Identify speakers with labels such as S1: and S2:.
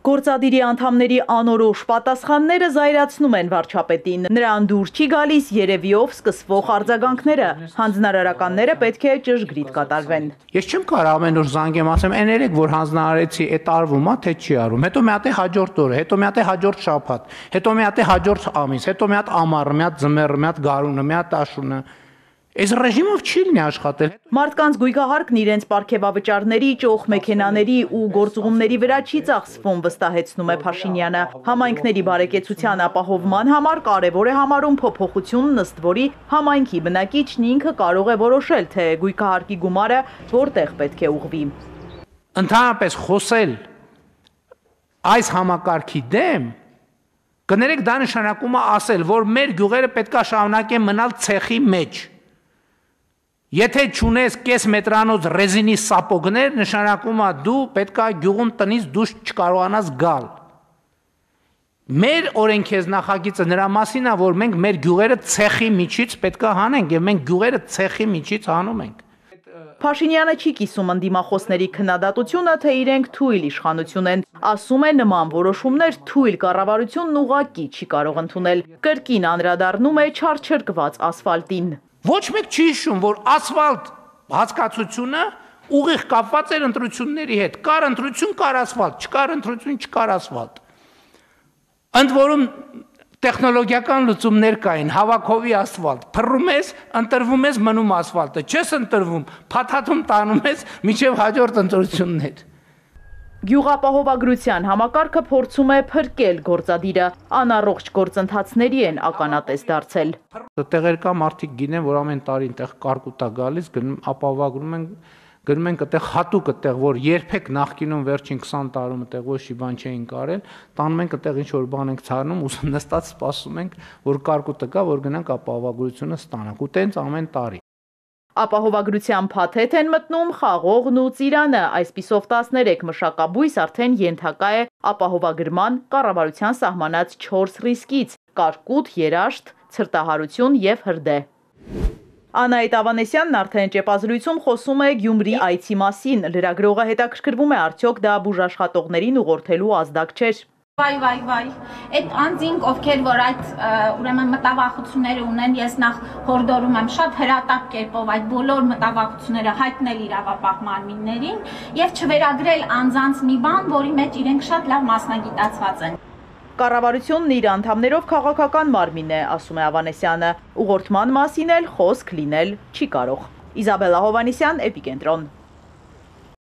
S1: Գործադիրի անդամների անորոշ պատասխանները զայրացնում են վարչապետին։ Նրան դուր չի գալիս երևիով սկսվող արձագանքները։ Հանձնարարականները պետք է ճշգրիտ կատարվեն։
S2: Ես չեմ կարող ամեն օր զանգեմ, ասեմ, այն երեք որ հանձնարարեցի, այդ արվում է, թե չի արվում։ Հետո մի հատ է հաջորդ օրը, հետո մի հատ է հաջորդ շաբաթ, հետո մի հատ է հաջորդ ամիս, հետո մի հատ ամառը, մի հատ ձմեռը, մի հատ գարունը, մի հատ աշունը։ Այս ռեժիմով չի լինի աշխատել։
S1: Մարդկանց գույգահարկն իրենց պարգևավճարների, ճոխ մեքենաների ու գործուղումների վրա չի ծախսվում, վստահեցնում է Փաշինյանը։ Համայնքների բարեկեցության ապահովման համար կարևոր է համարում փոփոխությունն, ըստ որի համայնքի բնակիչն ինքը կարող է որոշել, թե գույգահարկի գումարը որտեղ պետք է ուղղվի։
S2: Ընդհանրապես խոսել այս համակարգի դեմ, կներեք դա նշանակում է ասել, որ մեր գյուղերը պետք է շարունակեն մնալ ցեխի մեջ։ Եթե չունես կես մետրանոց ռեզինի սապոգներ, նշանակում է դու պետք է գյուղում տնից դուրս չկարողանաս գալ։ Մեր օրենքեզ նախագիծը նրա մասին է, որ մենք մեր գյուղերը ցեխի միջից պետք է հանենք եւ մենք գյուղերը ցեխի միջից հանում ենք։
S1: Փաշինյանը չի կիսում ընդդիմախոսների քննադատությունը, թե իրենք թույլ իշխանություն են, ասում է նման որոշումներ թույլ կառավարությունն ուղղակի չի կարող ընդունել։ Կրկին անդրադառնում է չարչրկված ասֆալտին։
S2: Ոչ մեկ չի հիշում, որ ասֆալտ հասկացությունը ուղիղ կապված էր ընտրությունների հետ։ Կար ընտրություն, կար ասֆալտ, չկար ընտրություն, չկար ասֆալտ։ Ընդ որում տեխնոլոգիական լուծումներ կային, հավաքովի ասֆալտ, փռում ես, ընտրվում ես, մնում ասֆալտը, չես ընտրվում, փաթաթում տանում ես մինչև հաջորդ ընտրություններ։
S1: Գյուղապահովագրության համակարգը փորձում է փրկել գործադիրը, անառողջ գործընթացների են ականատես դարձել։
S2: Տեղեր կա մարդիկ գինեն, որ ամեն տարի այնտեղ կարկուտ է գալիս, ապահովագրում են, գնում ենք այդտեղ հատուկ այդտեղ, որ երբեք նախկինում վերջին 20 տարում այդտեղ ոչ մի բան չէին կարել, տանում ենք այդտեղ ինչ որ բան ենք ցարնում, ու նստած սպասում ենք, որ կարկուտը գա, որ գնանք ապահովագրությունը ստանանք, ու տենց ամեն տարի։
S1: Ապահովագրության փաթեթ են մտնում Խաղողն ու Ծիրանը, այսպիսով 13 մշակաբույս արդեն ենթակա է ապահովագրման կառավարության սահմանած 4 ռիսկից՝ կարկուտ, երաշտ, ցրտահարություն եւ հրդեհ։ Անահիտ Ավանեսյանն արդեն ճեպազրույցում խոսում է Գյումրի այցի մասին, լրագրողը հետաքրքրվում է արդյոք դա բուժաշխատողներին ուղղորդելու ազդակ չէր։
S3: Վայ, այդ անձինք, ովքեր որ այդ ուրեմն մտավախությունները ունեն, ես նախ հորդորում եմ շատ հրատապ կերպով այդ բոլոր մտավախությունները հայտնել իրավապահ մարմիններին եւ չվերագրել անձանց մի բան, որի մեջ իրենք շատ լավ մասնագիտացված են։
S1: Կառավարությունն իր անդամներով քաղաքական մարմին է, ասում է Ավանեսյանը, ուղղորդման մասին էլ խոսք լինել չի կարող։ Իզաբելլա Հովհաննիսյան, Էպիկենտրոն։